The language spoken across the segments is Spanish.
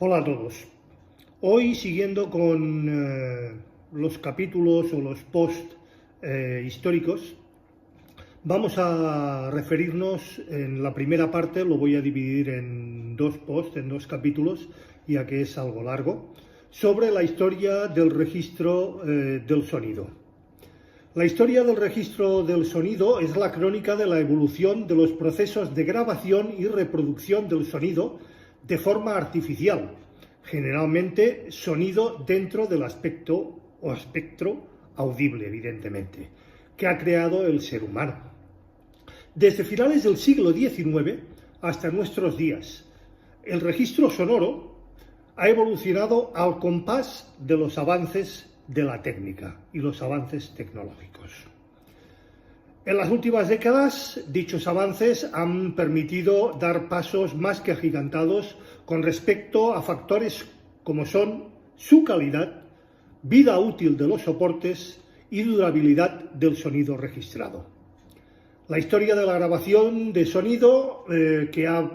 Hola a todos. Hoy, siguiendo con los capítulos o los posts históricos, vamos a referirnos en la primera parte, lo voy a dividir en dos posts, en dos capítulos, ya que es algo largo, sobre la historia del registro del sonido. La historia del registro del sonido es la crónica de la evolución de los procesos de grabación y reproducción del sonido de forma artificial, generalmente sonido dentro del aspecto o espectro audible, evidentemente, que ha creado el ser humano. Desde finales del siglo XIX hasta nuestros días, el registro sonoro ha evolucionado al compás de los avances de la técnica y los avances tecnológicos. En las últimas décadas, dichos avances han permitido dar pasos más que agigantados con respecto a factores como son su calidad, vida útil de los soportes y durabilidad del sonido registrado. La historia de la grabación de sonido que ha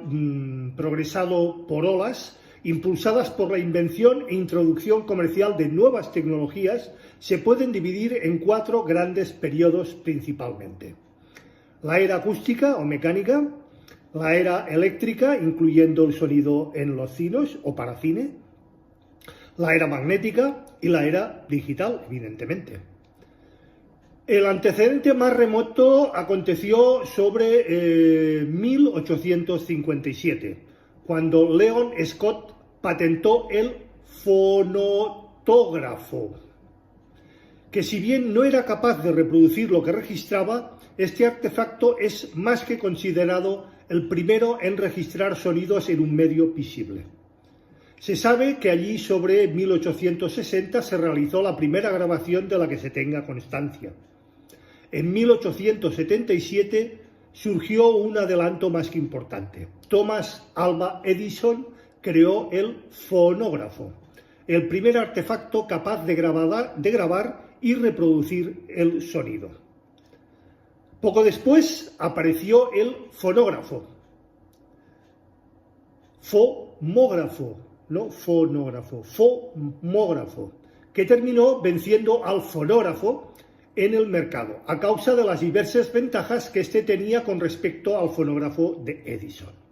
progresado por olas, impulsadas por la invención e introducción comercial de nuevas tecnologías, se pueden dividir en cuatro grandes periodos principalmente. La era acústica o mecánica, la era eléctrica, incluyendo el sonido en los cinos o para cine, la era magnética y la era digital, evidentemente. El antecedente más remoto aconteció sobre 1857, cuando Leon Scott patentó el fonotógrafo, que si bien no era capaz de reproducir lo que registraba, este artefacto es más que considerado el primero en registrar sonidos en un medio visible. Se sabe que allí sobre 1860 se realizó la primera grabación de la que se tenga constancia. En 1877 surgió un adelanto más que importante. Thomas Alva Edison creó el fonógrafo, el primer artefacto capaz de grabar y reproducir el sonido. Poco después apareció el fonógrafo, fomógrafo, que terminó venciendo al fonógrafo en el mercado, a causa de las diversas ventajas que éste tenía con respecto al fonógrafo de Edison.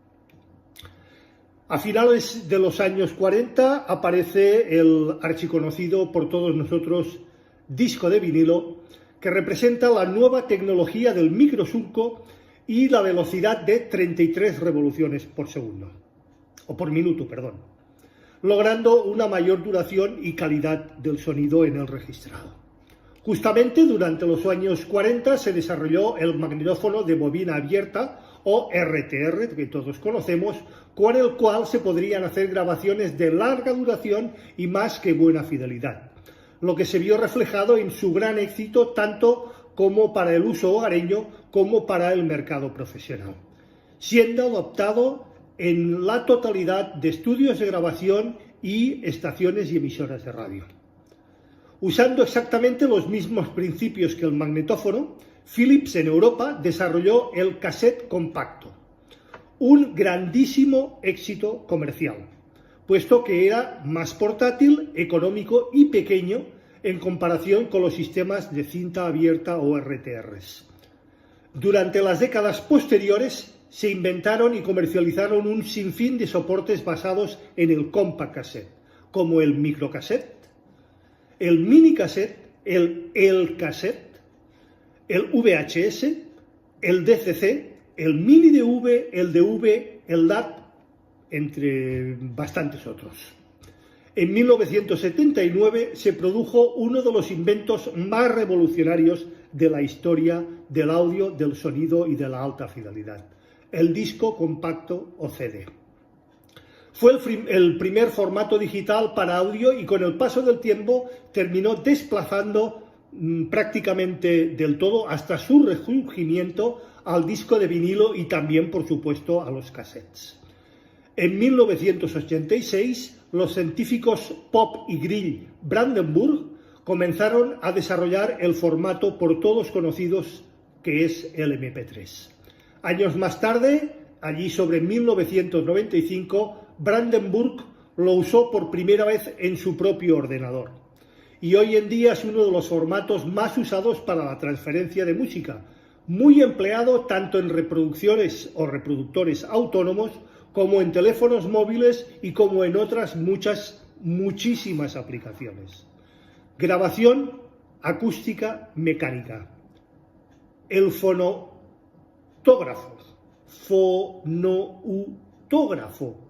A finales de los años 40 aparece el archiconocido por todos nosotros disco de vinilo, que representa la nueva tecnología del microsurco y la velocidad de 33 revoluciones por segundo, o por minuto, perdón, logrando una mayor duración y calidad del sonido en el registrado. Justamente durante los años 40 se desarrolló el magnetófono de bobina abierta, o RTR, que todos conocemos, con el cual se podrían hacer grabaciones de larga duración y más que buena fidelidad, lo que se vio reflejado en su gran éxito tanto como para el uso hogareño como para el mercado profesional, siendo adoptado en la totalidad de estudios de grabación y estaciones y emisoras de radio. Usando exactamente los mismos principios que el magnetófono, Philips en Europa desarrolló el cassette compacto, un grandísimo éxito comercial, puesto que era más portátil, económico y pequeño en comparación con los sistemas de cinta abierta o RTRs. Durante las décadas posteriores se inventaron y comercializaron un sinfín de soportes basados en el compact cassette, como el microcassette, el minicassette, el cassette, el VHS, el DCC, el mini DV, el DV, el DAT, entre bastantes otros. En 1979 se produjo uno de los inventos más revolucionarios de la historia del audio, del sonido y de la alta fidelidad, el disco compacto o CD. Fue el primer formato digital para audio y con el paso del tiempo terminó desplazando prácticamente del todo hasta su resurgimiento al disco de vinilo y también, por supuesto, a los cassettes. En 1986, los científicos Pop y Grill Brandenburg comenzaron a desarrollar el formato por todos conocidos que es el MP3. Años más tarde, allí sobre 1995, Brandenburg lo usó por primera vez en su propio ordenador. Y hoy en día es uno de los formatos más usados para la transferencia de música, muy empleado tanto en reproducciones o reproductores autónomos como en teléfonos móviles y como en otras muchísimas aplicaciones. Grabación acústica mecánica. El fonautógrafo. Fonautógrafo.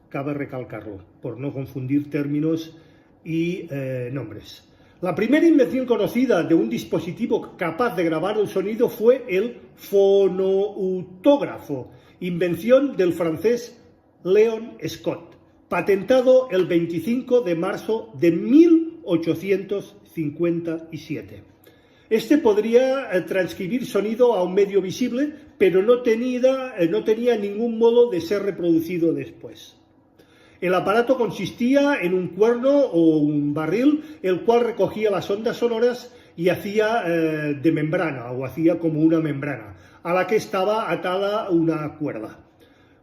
Cabe recalcarlo, por no confundir términos y nombres. La primera invención conocida de un dispositivo capaz de grabar el sonido fue el fonautógrafo, invención del francés Léon Scott, patentado el 25 de marzo de 1857. Este podría transcribir sonido a un medio visible, pero no tenía ningún modo de ser reproducido después. El aparato consistía en un cuerno o un barril, el cual recogía las ondas sonoras y hacía de membrana, o hacía como una membrana, a la que estaba atada una cuerda.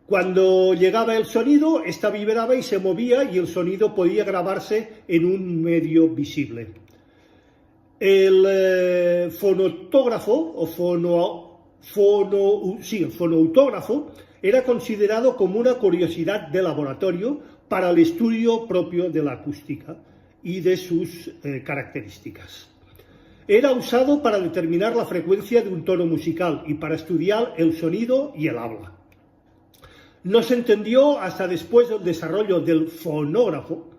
Cuando llegaba el sonido, esta vibraba y se movía y el sonido podía grabarse en un medio visible. El fonautógrafo o el fonautógrafo era considerado como una curiosidad de laboratorio para el estudio propio de la acústica y de sus características. Era usado para determinar la frecuencia de un tono musical y para estudiar el sonido y el habla. No se entendió hasta después del desarrollo del fonógrafo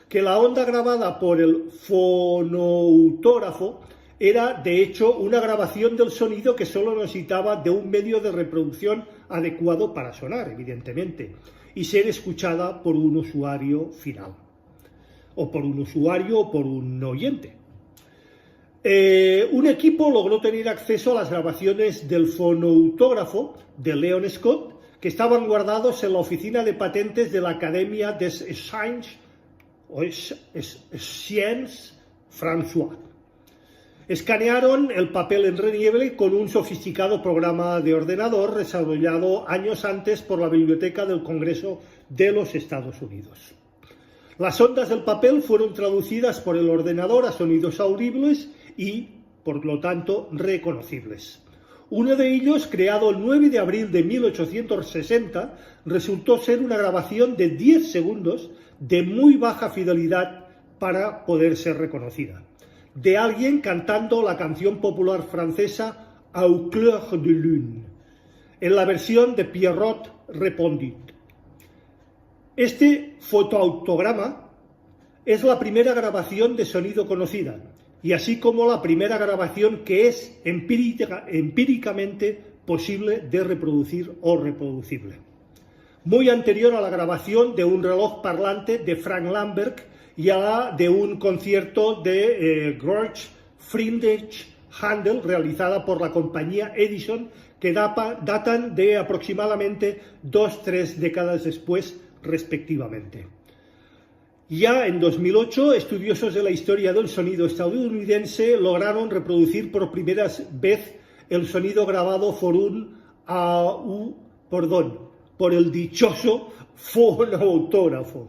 que la onda grabada por el fonautógrafo era de hecho una grabación del sonido que solo necesitaba de un medio de reproducción adecuado para sonar, evidentemente, y ser escuchada por un usuario final, o por un usuario o por un oyente. Un equipo logró tener acceso a las grabaciones del fonautógrafo de Léon Scott, que estaban guardados en la oficina de patentes de la Academia des Sciences Françaises. Escanearon el papel en relieve con un sofisticado programa de ordenador desarrollado años antes por la Biblioteca del Congreso de los Estados Unidos. Las ondas del papel fueron traducidas por el ordenador a sonidos audibles y, por lo tanto, reconocibles. Uno de ellos, creado el 9 de abril de 1860, resultó ser una grabación de 10 segundos de muy baja fidelidad para poder ser reconocida, de alguien cantando la canción popular francesa Au clair de lune, en la versión de Pierrot Répondit. Este fotoautograma es la primera grabación de sonido conocida, y así como la primera grabación que es empíricamente posible de reproducir o reproducible. Muy anterior a la grabación de un reloj parlante de Frank Lambert y a la de un concierto de George Friedrich Händel realizada por la compañía Edison, que datan de aproximadamente 2-3 décadas después, respectivamente. Ya en 2008, estudiosos de la historia del sonido estadounidense lograron reproducir por primera vez el sonido grabado por el dichoso fonautógrafo.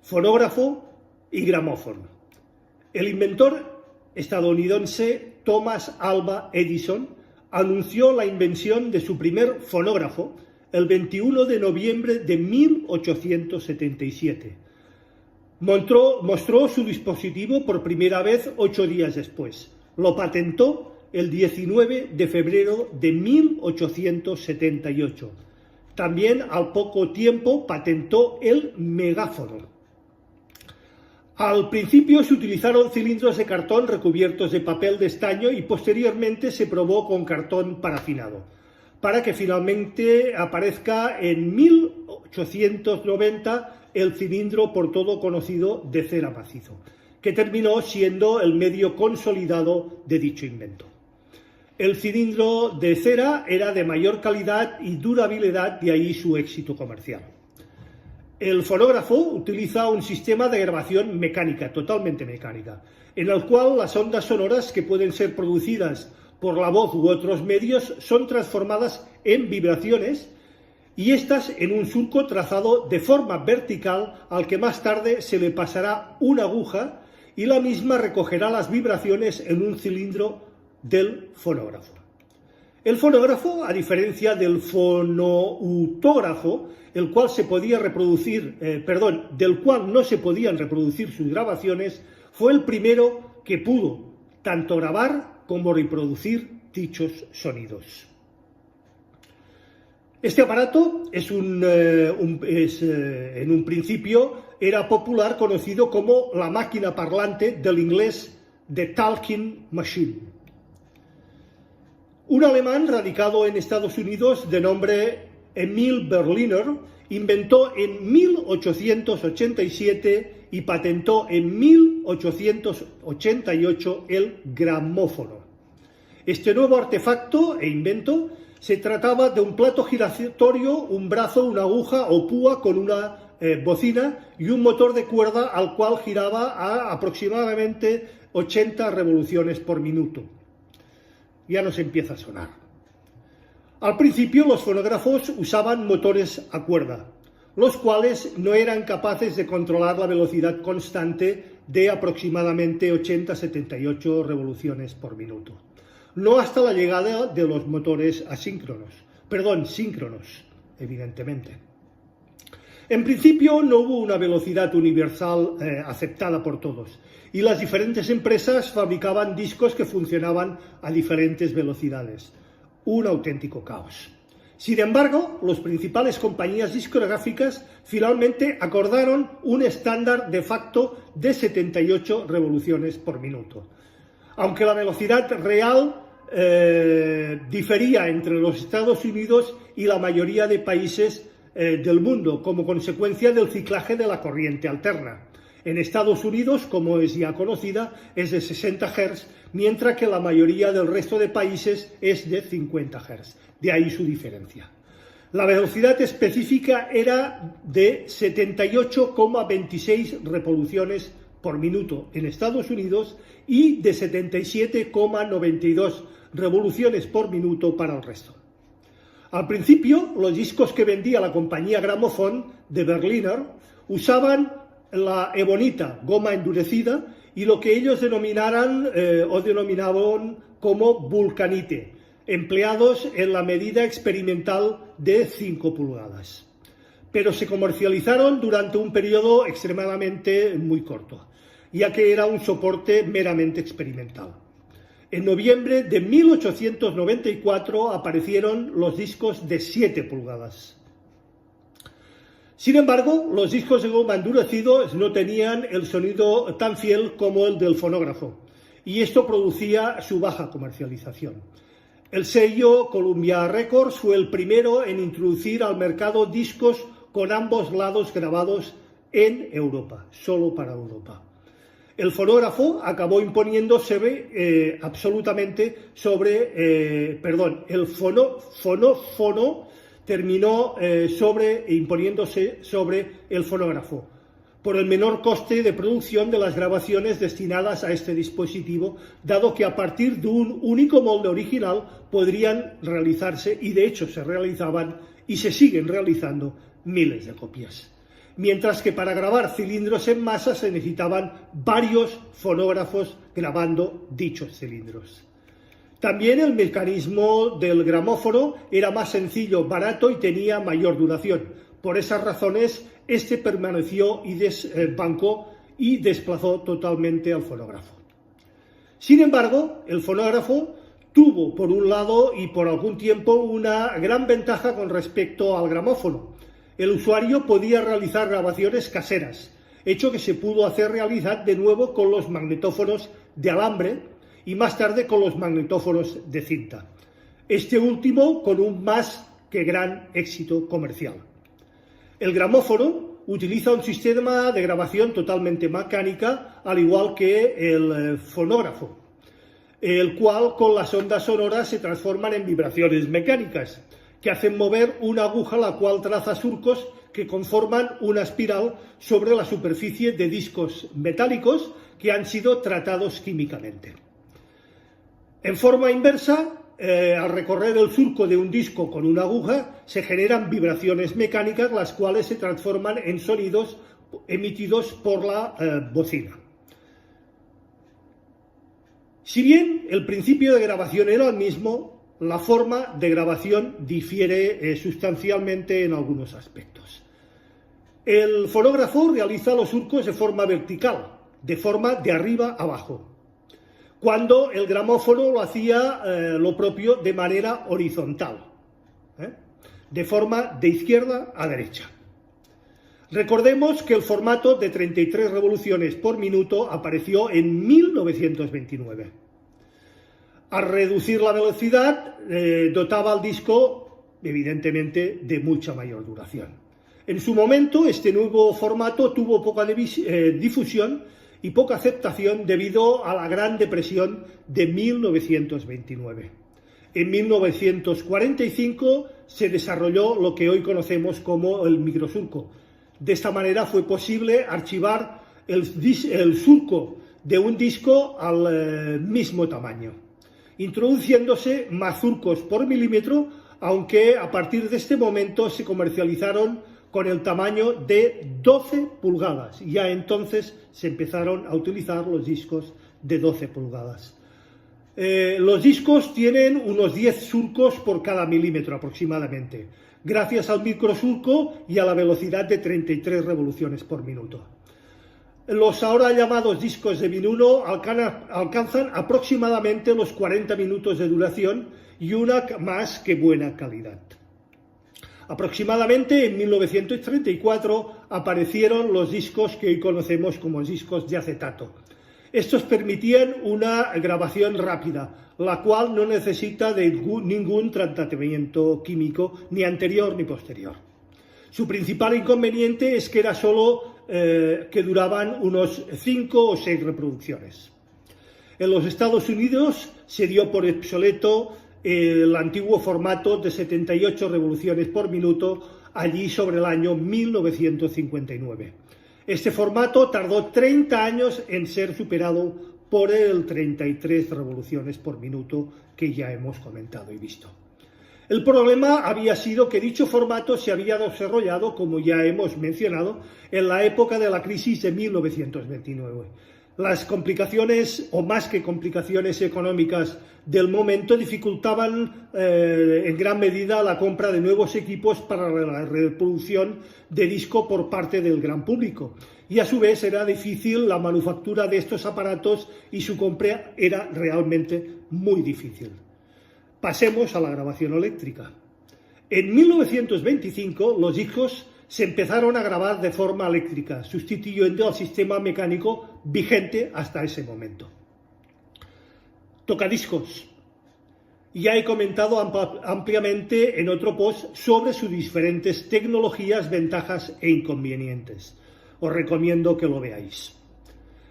Fonógrafo y gramófono. El inventor estadounidense Thomas Alva Edison anunció la invención de su primer fonógrafo el 21 de noviembre de 1877. Mostró su dispositivo por primera vez 8 días después. Lo patentó el 19 de febrero de 1878. También al poco tiempo patentó el megáfono. Al principio se utilizaron cilindros de cartón recubiertos de papel de estaño y posteriormente se probó con cartón parafinado, para que finalmente aparezca en 1890 el cilindro por todo conocido de cera macizo, que terminó siendo el medio consolidado de dicho invento. El cilindro de cera era de mayor calidad y durabilidad, de ahí su éxito comercial. El fonógrafo utiliza un sistema de grabación mecánica, totalmente mecánica, en el cual las ondas sonoras que pueden ser producidas por la voz u otros medios son transformadas en vibraciones y estas en un surco trazado de forma vertical al que más tarde se le pasará una aguja y la misma recogerá las vibraciones en un cilindro del fonógrafo. El fonógrafo, a diferencia del fonoutógrafo, del cual no se podían reproducir sus grabaciones, fue el primero que pudo tanto grabar como reproducir dichos sonidos. Este aparato en un principio era popular, conocido como la máquina parlante, del inglés The Talking Machine. Un alemán radicado en Estados Unidos de nombre Emil Berliner inventó en 1887 y patentó en 1888 el gramófono. Este nuevo artefacto e invento se trataba de un plato giratorio, un brazo, una aguja o púa con una bocina y un motor de cuerda al cual giraba a aproximadamente 80 revoluciones por minuto. Ya nos empieza a sonar. Al principio los fonógrafos usaban motores a cuerda, los cuales no eran capaces de controlar la velocidad constante de aproximadamente 80-78 revoluciones por minuto. No hasta la llegada de los motores síncronos, evidentemente. En principio no hubo una velocidad universal aceptada por todos, y las diferentes empresas fabricaban discos que funcionaban a diferentes velocidades. Un auténtico caos. Sin embargo, las principales compañías discográficas finalmente acordaron un estándar de facto de 78 revoluciones por minuto. Aunque la velocidad real difería entre los Estados Unidos y la mayoría de países del mundo como consecuencia del ciclaje de la corriente alterna. En Estados Unidos, como es ya conocida, es de 60 Hz, mientras que la mayoría del resto de países es de 50 Hz. De ahí su diferencia. La velocidad específica era de 78,26 revoluciones por minuto en Estados Unidos y de 77,92 revoluciones por minuto para el resto. Al principio, los discos que vendía la compañía Gramophone de Berliner usaban la ebonita, goma endurecida, y lo que ellos denominaban como vulcanite, empleados en la medida experimental de 5 pulgadas. Pero se comercializaron durante un periodo extremadamente muy corto, ya que era un soporte meramente experimental. En noviembre de 1894 aparecieron los discos de 7 pulgadas. Sin embargo, los discos de goma endurecidos no tenían el sonido tan fiel como el del fonógrafo, y esto producía su baja comercialización. El sello Columbia Records fue el primero en introducir al mercado discos con ambos lados grabados en Europa, solo para Europa. El fonógrafo acabó imponiéndose absolutamente sobre, el fonófono terminó imponiéndose sobre el fonógrafo, por el menor coste de producción de las grabaciones destinadas a este dispositivo, dado que a partir de un único molde original podrían realizarse, y de hecho se realizaban y se siguen realizando, miles de copias. Mientras que para grabar cilindros en masa se necesitaban varios fonógrafos grabando dichos cilindros. También el mecanismo del gramófono era más sencillo, barato y tenía mayor duración. Por esas razones, este permaneció y desbancó y desplazó totalmente al fonógrafo. Sin embargo, el fonógrafo tuvo, por un lado y por algún tiempo, una gran ventaja con respecto al gramófono. El usuario podía realizar grabaciones caseras, hecho que se pudo hacer realidad de nuevo con los magnetófonos de alambre y más tarde con los magnetófonos de cinta. Este último con un más que gran éxito comercial. El gramófono utiliza un sistema de grabación totalmente mecánica, al igual que el fonógrafo, el cual con las ondas sonoras se transforman en vibraciones mecánicas, que hacen mover una aguja la cual traza surcos que conforman una espiral sobre la superficie de discos metálicos que han sido tratados químicamente. En forma inversa, al recorrer el surco de un disco con una aguja, se generan vibraciones mecánicas, las cuales se transforman en sonidos emitidos por la bocina. Si bien el principio de grabación era el mismo, la forma de grabación difiere sustancialmente en algunos aspectos. El fonógrafo realiza los surcos de forma vertical, de forma de arriba a abajo, cuando el gramófono lo hacía lo propio de manera horizontal, de forma de izquierda a derecha. Recordemos que el formato de 33 revoluciones por minuto apareció en 1929. Al reducir la velocidad, dotaba al disco, evidentemente, de mucha mayor duración. En su momento, este nuevo formato tuvo poca difusión y poca aceptación debido a la Gran Depresión de 1929. En 1945 se desarrolló lo que hoy conocemos como el microsurco. De esta manera fue posible archivar el surco de un disco al mismo tamaño, introduciéndose más surcos por milímetro, aunque a partir de este momento se comercializaron con el tamaño de 12 pulgadas. Ya entonces se empezaron a utilizar los discos de 12 pulgadas. Los discos tienen unos 10 surcos por cada milímetro aproximadamente, gracias al microsurco y a la velocidad de 33 revoluciones por minuto. Los ahora llamados discos de vinilo alcanzan aproximadamente los 40 minutos de duración y una más que buena calidad. Aproximadamente en 1934 aparecieron los discos que hoy conocemos como discos de acetato. Estos permitían una grabación rápida, la cual no necesita de ningún tratamiento químico, ni anterior ni posterior. Su principal inconveniente es que era solo que duraban unos 5 o 6 reproducciones. En los Estados Unidos se dio por obsoleto el antiguo formato de 78 revoluciones por minuto, allí sobre el año 1959. Este formato tardó 30 años en ser superado por el 33 revoluciones por minuto que ya hemos comentado y visto. El problema había sido que dicho formato se había desarrollado, como ya hemos mencionado, en la época de la crisis de 1929. Las complicaciones, o más que complicaciones económicas del momento, dificultaban en gran medida la compra de nuevos equipos para la reproducción de disco por parte del gran público. Y a su vez era difícil la manufactura de estos aparatos y su compra era realmente muy difícil. Pasemos a la grabación eléctrica. En 1925 los discos se empezaron a grabar de forma eléctrica, sustituyendo al sistema mecánico vigente hasta ese momento. Tocadiscos. Ya he comentado ampliamente en otro post sobre sus diferentes tecnologías, ventajas e inconvenientes. Os recomiendo que lo veáis.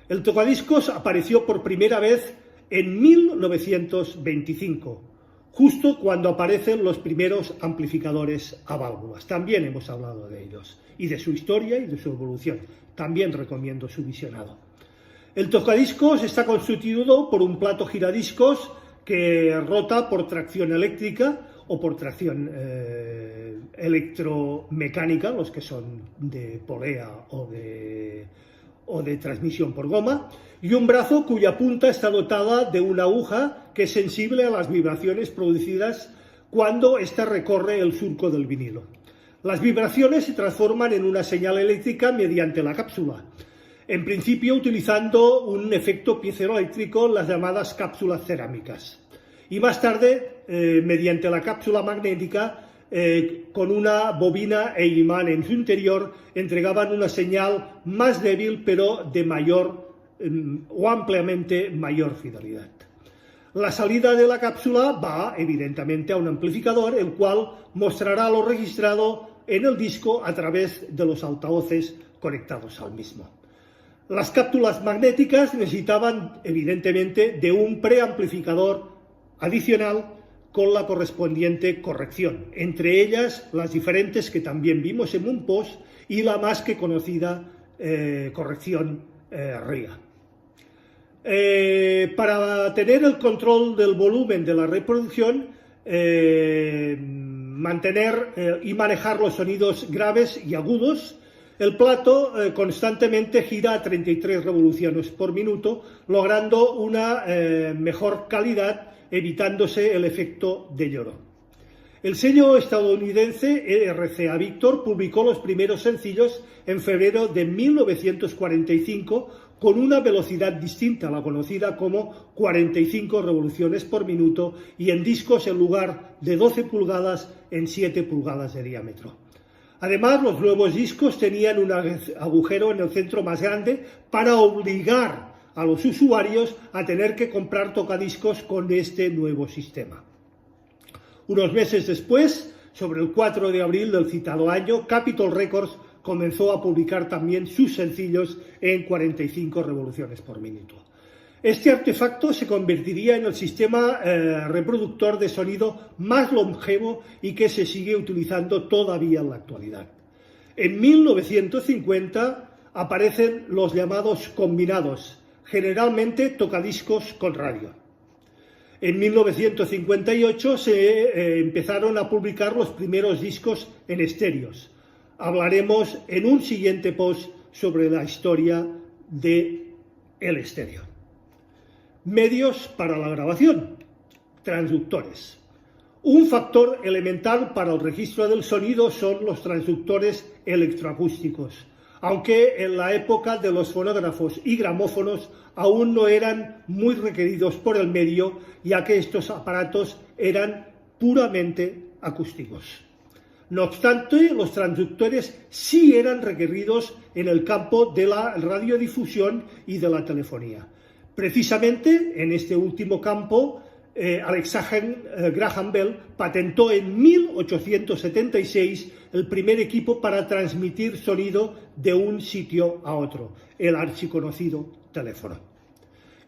El tocadiscos apareció por primera vez en 1925, justo cuando aparecen los primeros amplificadores a válvulas. También hemos hablado de ellos, y de su historia y de su evolución. También recomiendo su visionado. El tocadiscos está constituido por un plato giradiscos que rota por tracción eléctrica o por tracción electromecánica, los que son de polea o de transmisión por goma, y un brazo cuya punta está dotada de una aguja que es sensible a las vibraciones producidas cuando ésta recorre el surco del vinilo. Las vibraciones se transforman en una señal eléctrica mediante la cápsula, en principio utilizando un efecto piezoeléctrico, las llamadas cápsulas cerámicas, y más tarde mediante la cápsula magnética con una bobina e imán en su interior entregaban una señal más débil pero de mayor o ampliamente mayor fidelidad. La salida de la cápsula va evidentemente a un amplificador, el cual mostrará lo registrado en el disco a través de los altavoces conectados al mismo. Las cápsulas magnéticas necesitaban evidentemente de un preamplificador adicional con la correspondiente corrección, entre ellas las diferentes que también vimos en un post y la más que conocida corrección RIA. Para tener el control del volumen de la reproducción, mantener y manejar los sonidos graves y agudos, el plato constantemente gira a 33 revoluciones por minuto, logrando una mejor calidad, evitándose el efecto de lloro. El sello estadounidense RCA Victor publicó los primeros sencillos en febrero de 1945 con una velocidad distinta, la conocida como 45 revoluciones por minuto, y en discos en lugar de 12 pulgadas en 7 pulgadas de diámetro. Además, los nuevos discos tenían un agujero en el centro más grande para obligar a los usuarios a tener que comprar tocadiscos con este nuevo sistema. Unos meses después, sobre el 4 de abril del citado año, Capitol Records comenzó a publicar también sus sencillos en 45 revoluciones por minuto. Este artefacto se convertiría en el sistema reproductor de sonido más longevo y que se sigue utilizando todavía en la actualidad. En 1950 aparecen los llamados combinados, generalmente tocadiscos con radio. En 1958 se empezaron a publicar los primeros discos en estéreos. Hablaremos en un siguiente post sobre la historia del estéreo. Medios para la grabación. Transductores. Un factor elemental para el registro del sonido son los transductores electroacústicos, aunque en la época de los fonógrafos y gramófonos aún no eran muy requeridos por el medio, ya que estos aparatos eran puramente acústicos. No obstante, los transductores sí eran requeridos en el campo de la radiodifusión y de la telefonía. Precisamente en este último campo, Alexander Graham Bell patentó en 1876 el primer equipo para transmitir sonido de un sitio a otro, el archiconocido teléfono.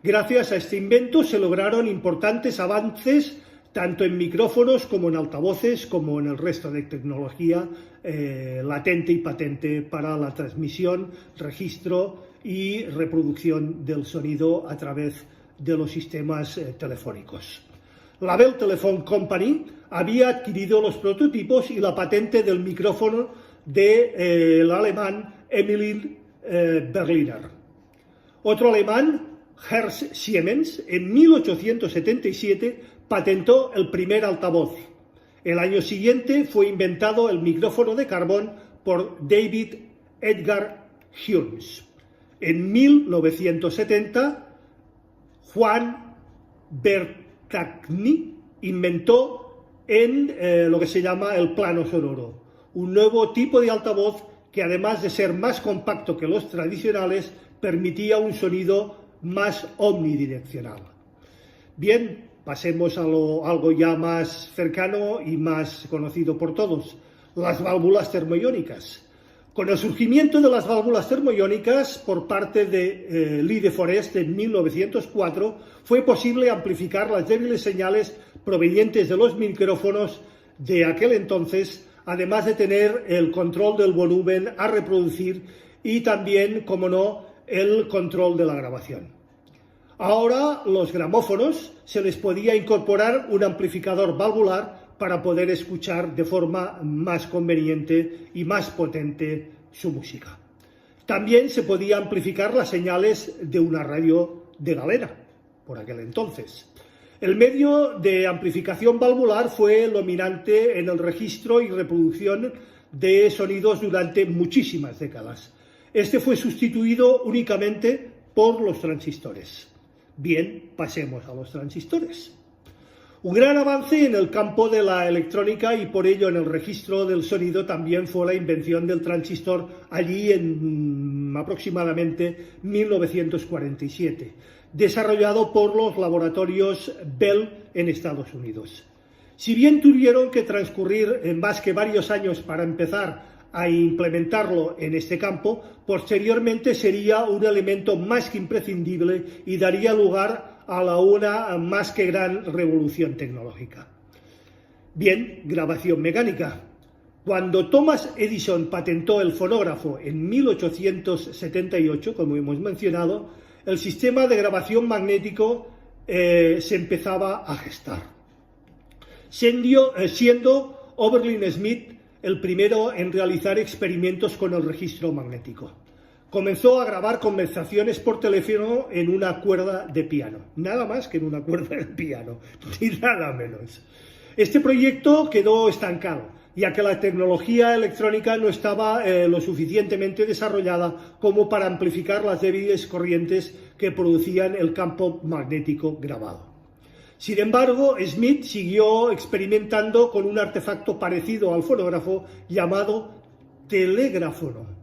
Gracias a este invento se lograron importantes avances tanto en micrófonos como en altavoces, como en el resto de tecnología latente y patente para la transmisión, registro y reproducción del sonido a través de los sistemas telefónicos. La Bell Telephone Company había adquirido los prototipos y la patente del micrófono del alemán Emil Berliner. Otro alemán, Ernst Siemens, en 1877 patentó el primer altavoz. El año siguiente fue inventado el micrófono de carbón por David Edgar Hughes. En 1970, Juan Bertagni inventó lo que se llama el plano sonoro, un nuevo tipo de altavoz que, además de ser más compacto que los tradicionales, permitía un sonido más omnidireccional. Bien, pasemos a algo ya más cercano y más conocido por todos, las válvulas termoiónicas. Con el surgimiento de las válvulas termoiónicas por parte de Lee de Forest en 1904, fue posible amplificar las débiles señales provenientes de los micrófonos de aquel entonces, además de tener el control del volumen a reproducir y también, como no, el control de la grabación. Ahora, los gramófonos se les podía incorporar un amplificador valvular para poder escuchar de forma más conveniente y más potente su música. También se podía amplificar las señales de una radio de galena, por aquel entonces. El medio de amplificación valvular fue el dominante en el registro y reproducción de sonidos durante muchísimas décadas. Este fue sustituido únicamente por los transistores. Bien, pasemos a los transistores. Un gran avance en el campo de la electrónica y por ello en el registro del sonido también fue la invención del transistor allí en aproximadamente 1947, desarrollado por los laboratorios Bell en Estados Unidos. Si bien tuvieron que transcurrir más que varios años para empezar a implementarlo en este campo, posteriormente sería un elemento más que imprescindible y daría lugar a una más que gran revolución tecnológica. Bien, grabación mecánica. Cuando Thomas Edison patentó el fonógrafo en 1878, como hemos mencionado, el sistema de grabación magnético se empezaba a gestar, siendo Oberlin Smith el primero en realizar experimentos con el registro magnético. Comenzó a grabar conversaciones por teléfono en una cuerda de piano, nada más que en una cuerda de piano, ni nada menos. Este proyecto quedó estancado, ya que la tecnología electrónica no estaba lo suficientemente desarrollada como para amplificar las débiles corrientes que producían el campo magnético grabado. Sin embargo, Smith siguió experimentando con un artefacto parecido al fonógrafo llamado telegráfono.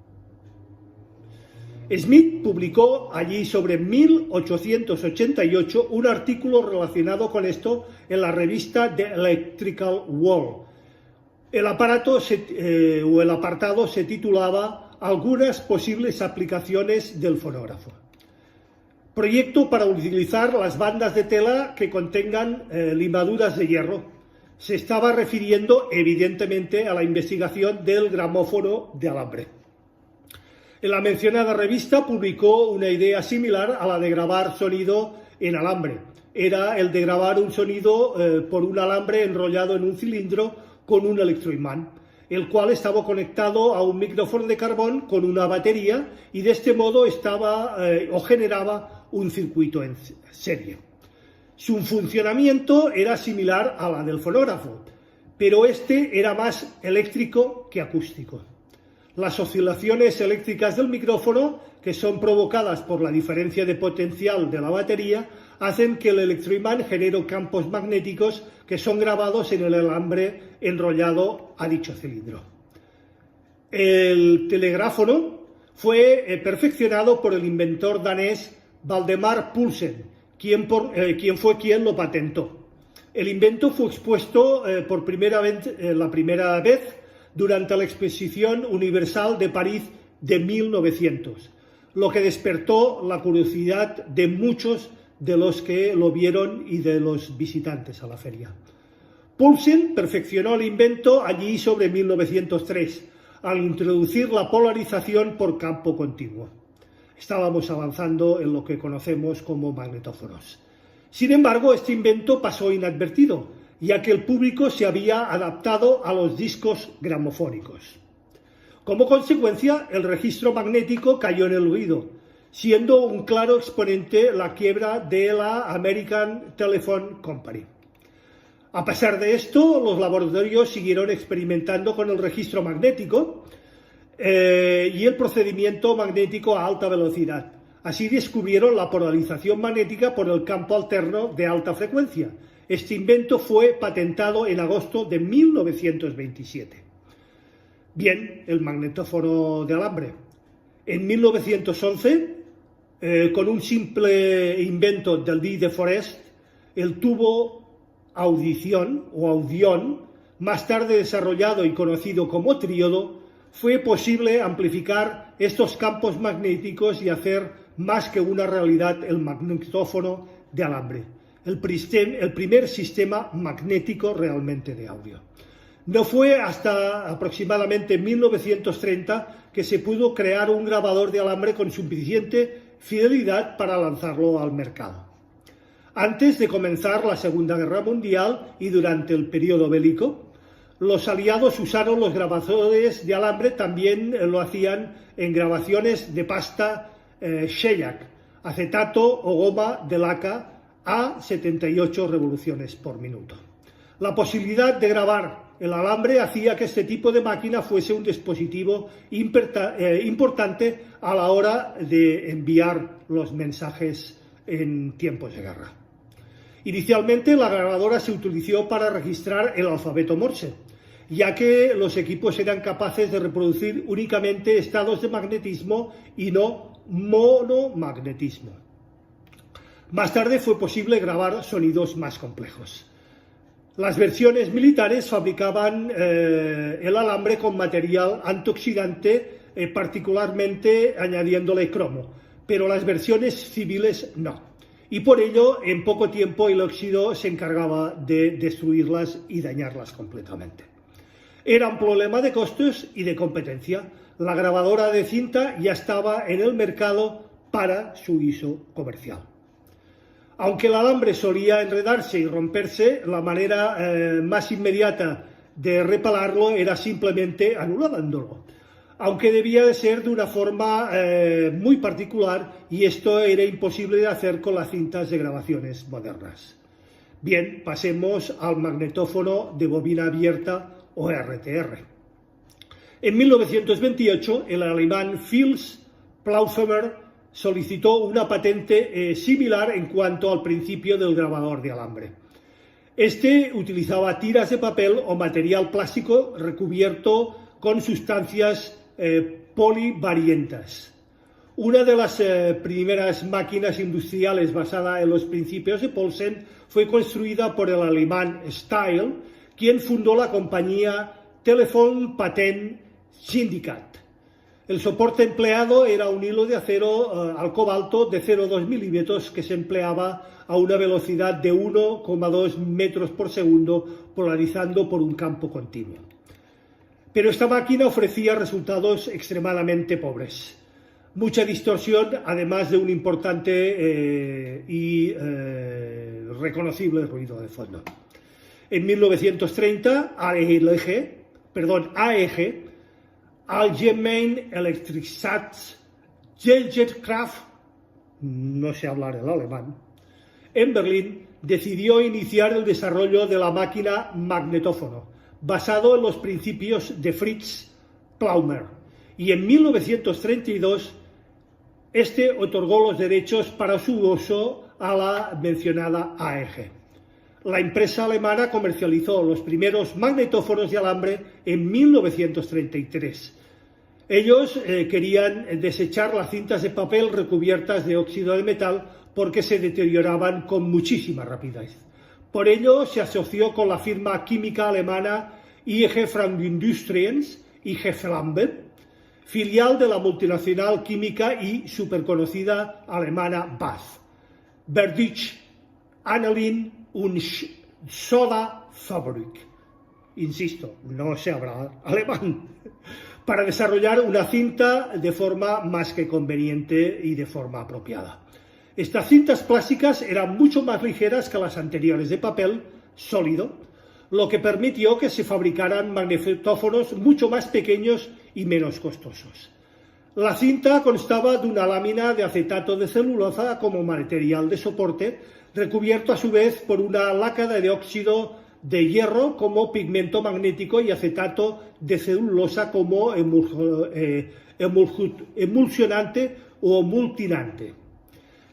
Smith publicó allí sobre 1888 un artículo relacionado con esto en la revista The Electrical World. El apartado se titulaba Algunas posibles aplicaciones del fonógrafo. Proyecto para utilizar las bandas de tela que contengan limaduras de hierro. Se estaba refiriendo evidentemente a la investigación del gramófono de alambre. En la mencionada revista publicó una idea similar a la de grabar sonido en alambre. Era el de grabar un sonido por un alambre enrollado en un cilindro con un electroimán, el cual estaba conectado a un micrófono de carbón con una batería y de este modo generaba un circuito en serie. Su funcionamiento era similar a la del fonógrafo, pero este era más eléctrico que acústico. Las oscilaciones eléctricas del micrófono, que son provocadas por la diferencia de potencial de la batería, hacen que el electroimán genere campos magnéticos que son grabados en el alambre enrollado a dicho cilindro. El telegráfono fue perfeccionado por el inventor danés Valdemar Poulsen, quien fue quien lo patentó. El invento fue expuesto la primera vez durante la Exposición Universal de París de 1900, lo que despertó la curiosidad de muchos de los que lo vieron y de los visitantes a la feria. Poulsen perfeccionó el invento allí sobre 1903, al introducir la polarización por campo continuo. Estábamos avanzando en lo que conocemos como magnetófonos. Sin embargo, este invento pasó inadvertido, ya que el público se había adaptado a los discos gramofónicos. Como consecuencia, el registro magnético cayó en el olvido, siendo un claro exponente la quiebra de la American Telephone Company. A pesar de esto, los laboratorios siguieron experimentando con el registro magnético y el procedimiento magnético a alta velocidad. Así descubrieron la polarización magnética por el campo alterno de alta frecuencia. Este invento fue patentado en agosto de 1927. Bien, el magnetófono de alambre. En 1911, con un simple invento del Guy de Forest, el tubo audición o audión, más tarde desarrollado y conocido como tríodo, fue posible amplificar estos campos magnéticos y hacer más que una realidad el magnetófono de alambre, el primer sistema magnético realmente de audio. No fue hasta aproximadamente 1930 que se pudo crear un grabador de alambre con suficiente fidelidad para lanzarlo al mercado. Antes de comenzar la Segunda Guerra Mundial y durante el periodo bélico, los aliados usaron los grabadores de alambre, también lo hacían en grabaciones de pasta shellac, acetato o goma de laca a 78 revoluciones por minuto. La posibilidad de grabar el alambre hacía que este tipo de máquina fuese un dispositivo importante a la hora de enviar los mensajes en tiempos de guerra. Inicialmente la grabadora se utilizó para registrar el alfabeto Morse, ya que los equipos eran capaces de reproducir únicamente estados de magnetismo y no monomagnetismo. Más tarde fue posible grabar sonidos más complejos. Las versiones militares fabricaban el alambre con material antioxidante, particularmente añadiéndole cromo, pero las versiones civiles no. Y por ello, en poco tiempo, el óxido se encargaba de destruirlas y dañarlas completamente. Era un problema de costos y de competencia. La grabadora de cinta ya estaba en el mercado para su uso comercial. Aunque el alambre solía enredarse y romperse, la manera más inmediata de repararlo era simplemente anulándolo, aunque debía de ser de una forma muy particular, y esto era imposible de hacer con las cintas de grabaciones modernas. Bien, pasemos al magnetófono de bobina abierta o RTR. En 1928, el alemán Fils Plaushammer solicitó una patente similar en cuanto al principio del grabador de alambre. Este utilizaba tiras de papel o material plástico recubierto con sustancias polivarientas. Una de las primeras máquinas industriales basada en los principios de Paulsen fue construida por el alemán Steyl, quien fundó la compañía Telefon Patent Syndikat. El soporte empleado era un hilo de acero al cobalto de 0,2 milímetros que se empleaba a una velocidad de 1,2 metros por segundo, polarizando por un campo continuo. Pero esta máquina ofrecía resultados extremadamente pobres. Mucha distorsión, además de un importante y reconocible ruido de fondo. En 1930, AEG, Allgemeine Elektrizitätsgesellschaft, no sé hablar el alemán, en Berlín decidió iniciar el desarrollo de la máquina magnetófono, basado en los principios de Fritz Plaumer, y en 1932 este otorgó los derechos para su uso a la mencionada AEG. La empresa alemana comercializó los primeros magnetófonos de alambre en 1933. Ellos querían desechar las cintas de papel recubiertas de óxido de metal porque se deterioraban con muchísima rapidez. Por ello se asoció con la firma química alemana IG Frank-Industrien, IG Flambe, filial de la multinacional química y superconocida alemana BASF, Verditch, Anilin und Soda Fabrik. Insisto, no sé hablar alemán. Para desarrollar una cinta de forma más que conveniente y de forma apropiada. Estas cintas plásticas eran mucho más ligeras que las anteriores de papel sólido, lo que permitió que se fabricaran magnetófonos mucho más pequeños y menos costosos. La cinta constaba de una lámina de acetato de celulosa como material de soporte, recubierto a su vez por una laca de óxido de hierro como pigmento magnético y acetato de celulosa como emulsionante o multinante.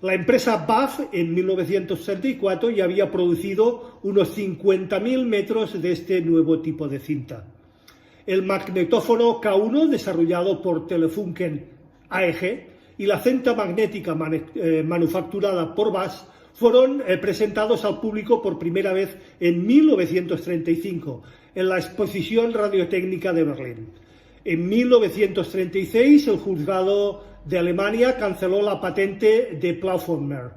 La empresa BASF en 1934 ya había producido unos 50.000 metros de este nuevo tipo de cinta. El magnetófono K1, desarrollado por Telefunken AEG, y la cinta magnética manufacturada por BASF fueron presentados al público por primera vez en 1935 en la Exposición Radiotécnica de Berlín. En 1936 el juzgado de Alemania canceló la patente de Plaushammer,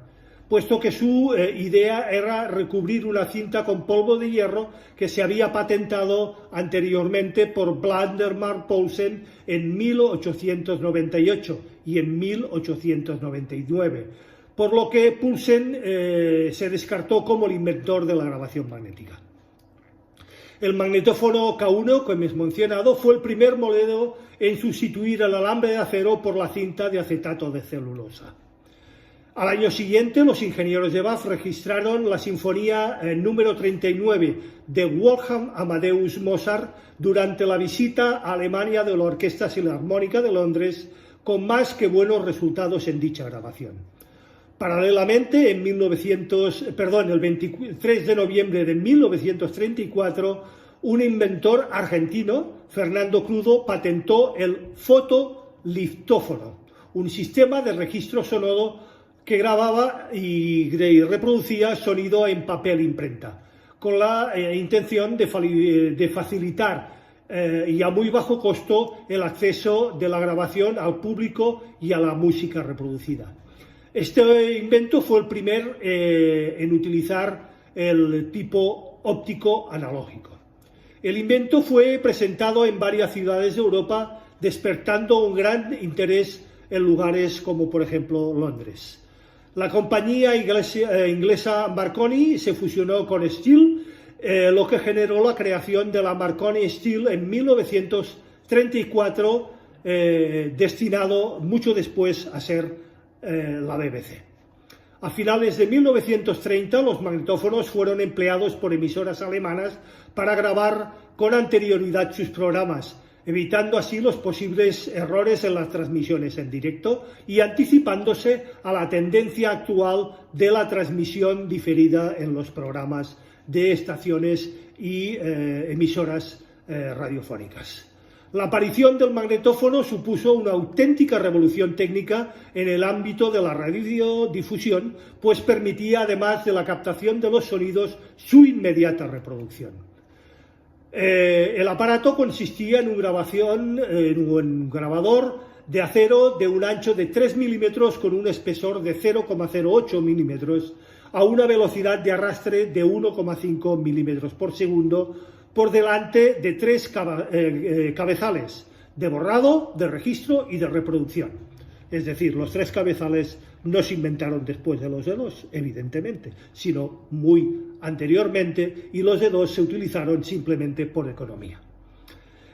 puesto que su idea era recubrir una cinta con polvo de hierro que se había patentado anteriormente por Waldemar Paulsen en 1898 y en 1899, por lo que Paulsen se descartó como el inventor de la grabación magnética. El magnetófono K1, como hemos mencionado, fue el primer modelo en sustituir el alambre de acero por la cinta de acetato de celulosa. Al año siguiente, los ingenieros de BASF registraron la sinfonía número 39 de Wolfgang Amadeus Mozart durante la visita a Alemania de la Orquesta Filarmónica de Londres, con más que buenos resultados en dicha grabación. Paralelamente, el 23 de noviembre de 1934, un inventor argentino, Fernando Crudo, patentó el fotoliftófono, un sistema de registro sonoro que grababa y reproducía sonido en papel imprenta, con la intención de facilitar y a muy bajo costo el acceso de la grabación al público y a la música reproducida. Este invento fue el primer en utilizar el tipo óptico analógico. El invento fue presentado en varias ciudades de Europa, despertando un gran interés en lugares como por ejemplo Londres. La compañía inglesa Marconi se fusionó con Steel, lo que generó la creación de la Marconi Steel en 1934, destinado mucho después a ser la BBC. A finales de 1930 los magnetófonos fueron empleados por emisoras alemanas para grabar con anterioridad sus programas, evitando así los posibles errores en las transmisiones en directo y anticipándose a la tendencia actual de la transmisión diferida en los programas de estaciones y emisoras radiofónicas. La aparición del magnetófono supuso una auténtica revolución técnica en el ámbito de la radiodifusión, pues permitía, además de la captación de los sonidos, su inmediata reproducción. El aparato consistía en un grabador de acero de un ancho de 3 milímetros con un espesor de 0,08 milímetros a una velocidad de arrastre de 1,5 milímetros por segundo por delante de 3 cabezales de borrado, de registro y de reproducción. Es decir, los 3 cabezales no se inventaron después de los dedos, evidentemente, sino muy anteriormente, y los dedos se utilizaron simplemente por economía.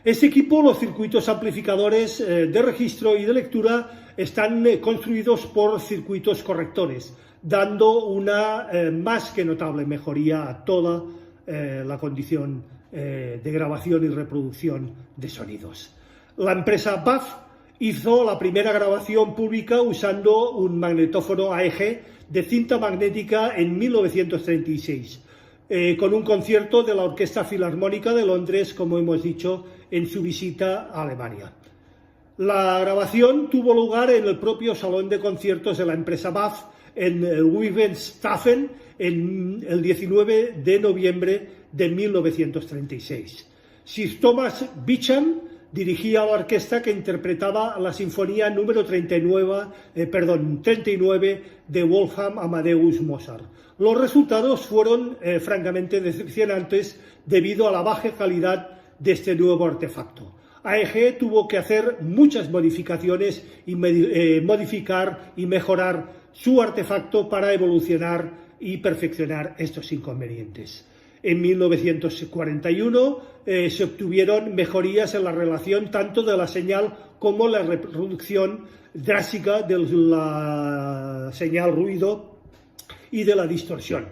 Este equipo, los circuitos amplificadores de registro y de lectura, están construidos por circuitos correctores, dando una más que notable mejoría a toda la condición de grabación y reproducción de sonidos. La empresa BAF hizo la primera grabación pública usando un magnetófono AEG de cinta magnética en 1936, con un concierto de la Orquesta Filarmónica de Londres, como hemos dicho, en su visita a Alemania. La grabación tuvo lugar en el propio salón de conciertos de la empresa BAF en Wilhelmshaven el 19 de noviembre de 1936. Sir Thomas Beecham dirigía la orquesta que interpretaba la sinfonía número 39 de Wolfgang Amadeus Mozart. Los resultados fueron francamente decepcionantes debido a la baja calidad de este nuevo artefacto. AEG tuvo que hacer muchas modificaciones y modificar y mejorar su artefacto para evolucionar y perfeccionar estos inconvenientes. En 1941 se obtuvieron mejorías en la relación tanto de la señal como la reproducción drástica de la señal ruido y de la distorsión.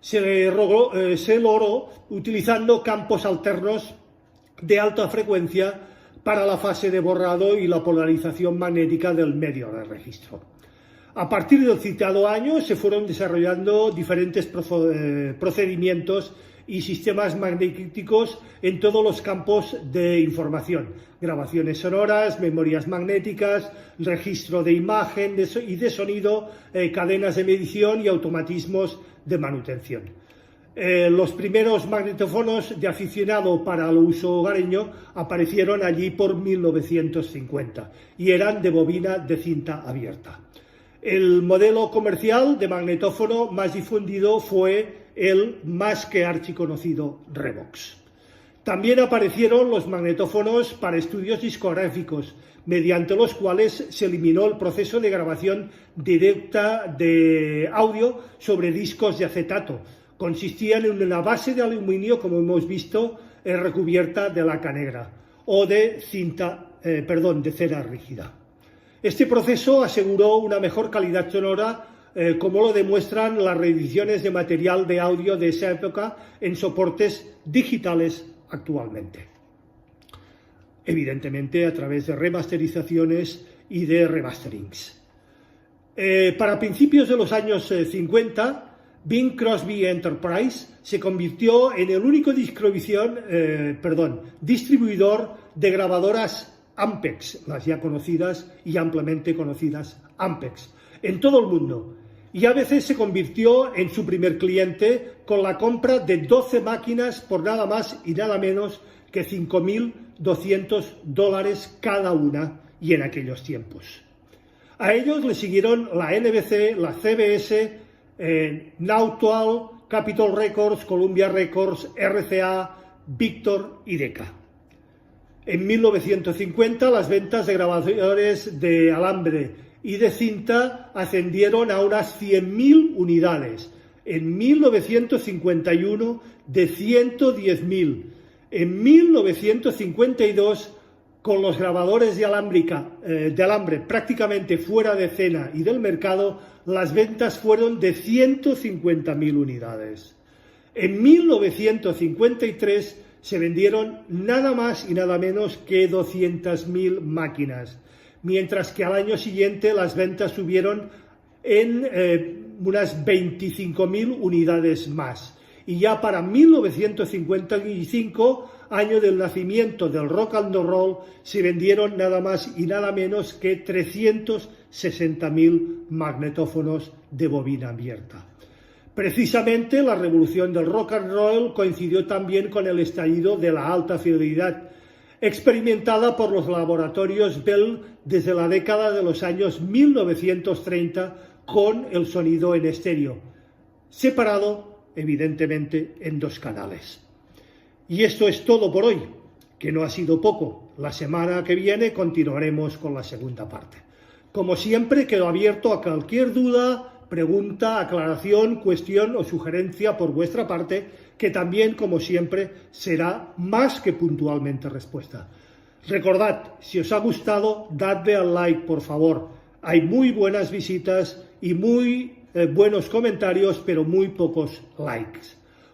Se logró utilizando campos alternos de alta frecuencia para la fase de borrado y la polarización magnética del medio de registro. A partir del citado año se fueron desarrollando diferentes procedimientos y sistemas magnéticos en todos los campos de información: grabaciones sonoras, memorias magnéticas, registro de imagen y de sonido, cadenas de medición y automatismos de manutención. Los primeros magnetófonos de aficionado para el uso hogareño aparecieron allí por 1950 y eran de bobina de cinta abierta. El modelo comercial de magnetófono más difundido fue el más que archiconocido Revox. También aparecieron los magnetófonos para estudios discográficos, mediante los cuales se eliminó el proceso de grabación directa de audio sobre discos de acetato. Consistían en una base de aluminio, como hemos visto, recubierta de laca negra o de cera rígida. Este proceso aseguró una mejor calidad sonora, como lo demuestran las reediciones de material de audio de esa época en soportes digitales actualmente. Evidentemente a través de remasterizaciones y de remasterings. Para principios de los años 50, Bing Crosby Enterprise se convirtió en el único distribuidor de grabadoras Ampex, las ya conocidas y ampliamente conocidas Ampex, en todo el mundo, y a veces se convirtió en su primer cliente con la compra de 12 máquinas por nada más y nada menos que $5.200 cada una, y en aquellos tiempos. A ellos le siguieron la NBC, la CBS, Nautual, Capitol Records, Columbia Records, RCA, Victor y Decca. En 1950 las ventas de grabadores de alambre y de cinta ascendieron a unas 100.000 unidades. En 1951 de 110.000. En 1952, con los grabadores de alambre prácticamente fuera de escena y del mercado, las ventas fueron de 150.000 unidades. En 1953 se vendieron nada más y nada menos que 200.000 máquinas, mientras que al año siguiente las ventas subieron en unas 25.000 unidades más. Y ya para 1955, año del nacimiento del rock and roll, se vendieron nada más y nada menos que 360.000 magnetófonos de bobina abierta. Precisamente la revolución del rock and roll coincidió también con el estallido de la alta fidelidad, experimentada por los laboratorios Bell desde la década de los años 1930 con el sonido en estéreo, separado evidentemente en 2 canales. Y esto es todo por hoy, que no ha sido poco. La semana que viene continuaremos con la segunda parte. Como siempre, quedo abierto a cualquier duda, pregunta, aclaración, cuestión o sugerencia por vuestra parte, que también, como siempre, será más que puntualmente respuesta. Recordad, si os ha gustado, dadle al like, por favor. Hay muy buenas visitas y muy buenos comentarios, pero muy pocos likes.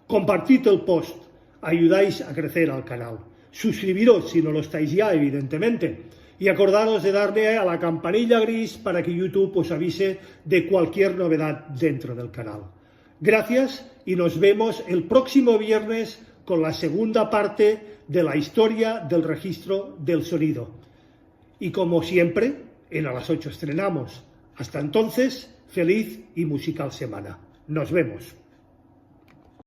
Compartid el post, ayudáis a crecer al canal. Suscribiros si no lo estáis ya, evidentemente. Y acordaros de darle a la campanilla gris para que YouTube os avise de cualquier novedad dentro del canal. Gracias y nos vemos el próximo viernes con la segunda parte de la historia del registro del sonido. Y como siempre, en A las 8 estrenamos. Hasta entonces, feliz y musical semana. Nos vemos.